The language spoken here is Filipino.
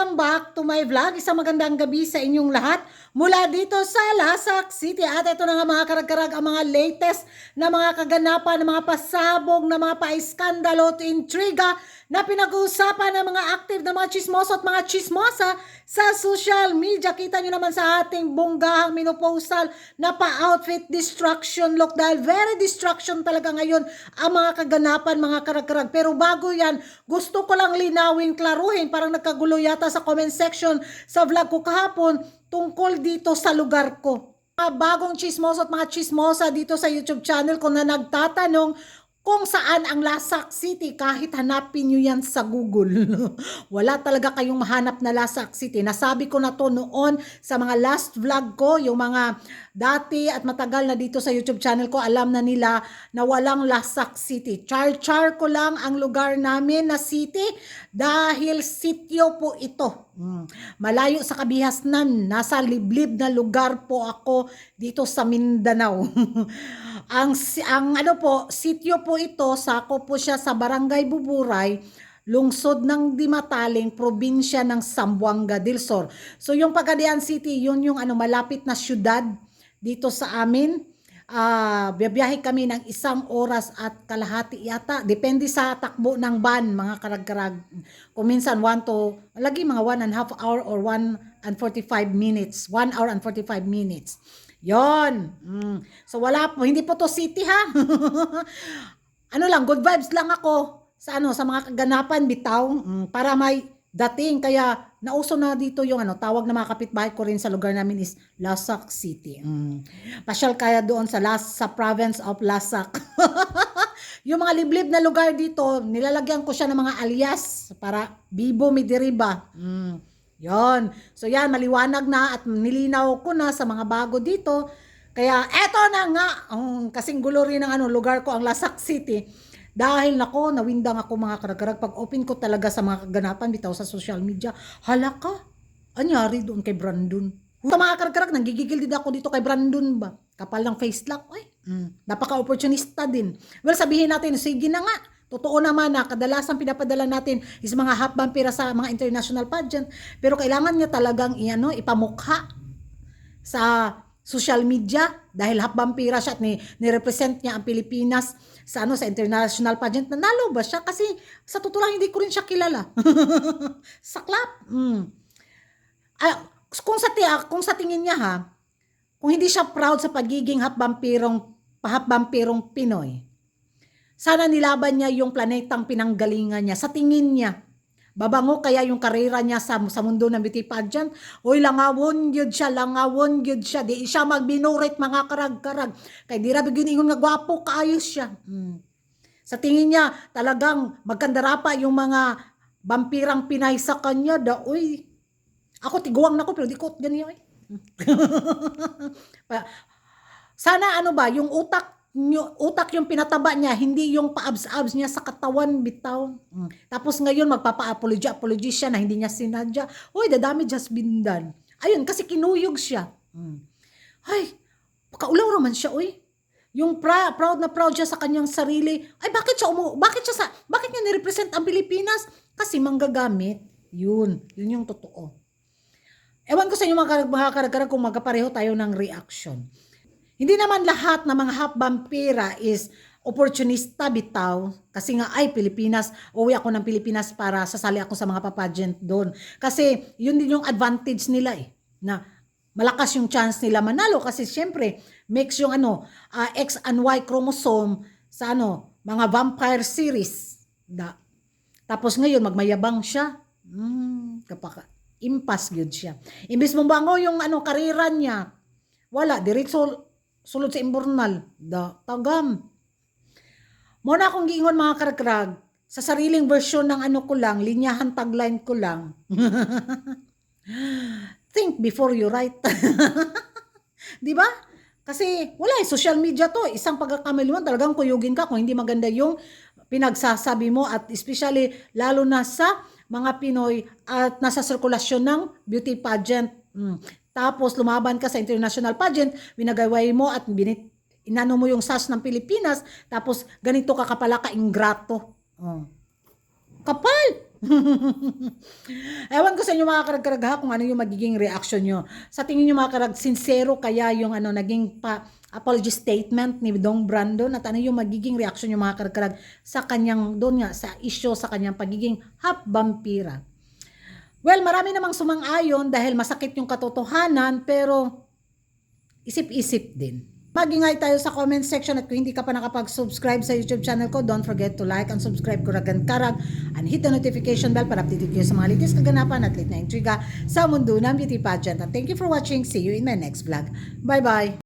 Welcome back to my vlog. Isang magandang gabi sa inyong lahat mula dito sa Lasak City. At ito na nga mga karag-karag ang mga latest na mga kaganapan, na mga pasabog, na mga paiskandalo at intriga na pinag-uusapan ng mga active na mga chismoso at mga chismosa sa social media. Kita nyo naman sa ating bunggahang minopostal na pa-outfit destruction look dahil very destruction talaga ngayon ang mga kaganapan, mga karag-karag. Pero bago yan, gusto ko lang linawin, klaruhin, parang nagkagulo yata sa comment section sa vlog ko kahapon tungkol dito sa lugar ko. Mga bagong chismoso at mga chismosa dito sa YouTube channel ko na nagtatanong kung saan ang Lasak City, kahit hanapin nyo yan sa Google. Wala talaga kayong mahanap na Lasak City. Nasabi ko na to noon sa mga last vlog ko, yung mga dati at matagal na dito sa YouTube channel ko, alam na nila na walang Lasak City. Char-char ko lang ang lugar namin na city dahil sityo po ito. Malayo sa kabihasnan, nasa liblib na lugar po ako dito sa Mindanao. ang ano po, sityo po ito, sako po siya sa Barangay Buburay, lungsod ng Dimataling, probinsya ng Zamboanga del Sur. So yung Pagadian City, yun yung malapit na syudad dito sa amin. Biyahe kami ng 1 oras at kalahati yata. Depende sa takbo ng van, mga karag-karag. Kung minsan lagi mga 1.5 hour or 1 and 45 minutes. 1 hour and 45 minutes. Yon. So wala po, hindi po to city ha. Ano lang, good vibes lang ako sa sa mga kaganapan bitaw, para may dating. Kaya nauso na dito yung tawag na mga kapitbahay ko rin sa lugar namin is Lasak City. Pasyal kaya doon sa province of Lasak. Yung mga liblib na lugar dito, nilalagyan ko siya ng mga alias para Bibo Midiriba. Yon. So yan, maliwanag na at nilinaw ko na sa mga bago dito. Kaya eto na nga, kasing gulo rin ng lugar ko, ang Lasak City. Dahil nako, nawindang ako mga karag-karag. Pag open ko talaga sa mga kaganapan bitaw sa social media, hala ka, anyari doon kay Brandon. Sa mga karag-karag, nanggigigil din ako dito kay Brandon ba? Kapal ng face lock, napaka-opportunista din. Well, sabihin natin, sige na nga. Totoo naman na kadalasan pinapadala natin is mga half vampira sa mga international pageant. Pero kailangan niya talagang ipamukha sa social media dahil half vampira siya at ni-represent niya ang Pilipinas sa international pageant. Nanalo ba siya? Kasi sa totoo lang hindi ko rin siya kilala. Saklap. Kung sa tingin niya kung hindi siya proud sa pagiging half vampirong Pinoy, sana nilaban niya yung planetang pinanggalingan niya. Sa tingin niya, babango kaya yung karera niya sa mundo ng beauty pageant? Oy, langawon gyud siya. Di siya magbinurit mga karag-karag. Kay di ra bigyan ingon nga gwapo kaayo siya. Sa tingin niya, talagang magkandara pa yung mga vampirang Pinay sa kanya. Oy, ako tiguang na ko pero di ko ganyan. Sana yung utak yung pinataba niya, hindi yung paabs-abs niya sa katawan bitaw. Tapos ngayon magpapa-apology siya na hindi niya sinadya. Uy, the damage has been done. Ayun, kasi kinuyog siya. Ay, pakaulaw naman siya, uy. Yung proud na proud siya sa kanyang sarili. Ay, bakit niya nirepresent ang Pilipinas? Kasi manggagamit. Yun yung totoo. Ewan ko sa inyo mga karag-karag kung magkapareho tayo ng reaction. Hindi naman lahat ng mga half vampira is opportunista bitaw. Kasi nga, Pilipinas, uwi ako ng Pilipinas para sasali ako sa mga pageant doon. Kasi yun din yung advantage nila na malakas yung chance nila manalo. Kasi syempre, mix yung X and Y chromosome sa mga vampire series. Tapos ngayon, magmayabang siya. Impas yun siya. Imbis mong bango yung karera niya, wala, diretso sulod sa imburnal. Tagam. Muna akong giingon mga karag-karag, sa sariling version ng ko lang, linyahan tagline ko lang. Think before you write. Di ba? Kasi wala social media to. Isang pagkakamali mo, talagang kuyugin ka kung hindi maganda yung pinagsasabi mo at especially lalo na sa mga Pinoy at nasa sirkulasyon ng beauty pageant. Tapos lumaban ka sa international pageant, winagaway mo at inano mo yung SAS ng Pilipinas, tapos ganito ka kapala ka-ingrato. Kapal! Ewan ko sa inyo mga karag-karag ha, kung ano yung magiging reaction nyo. Sa tingin nyo mga karag, sincero kaya yung naging apology statement ni Dong Brandon at ano yung magiging reaction yung mga karag-karag sa kanyang, doon nga, sa issue sa kanyang pagiging half vampira. Well, marami namang sumang-ayon dahil masakit yung katotohanan, pero isip-isip din. Mag-ingay tayo sa comment section at kung hindi ka pa nakapag-subscribe sa YouTube channel ko, don't forget to like and subscribe Kuragan Karag and hit the notification bell para updated kayo sa mga latest kaganapan at late na intriga sa mundo ng beauty pageant. And thank you for watching. See you in my next vlog. Bye-bye!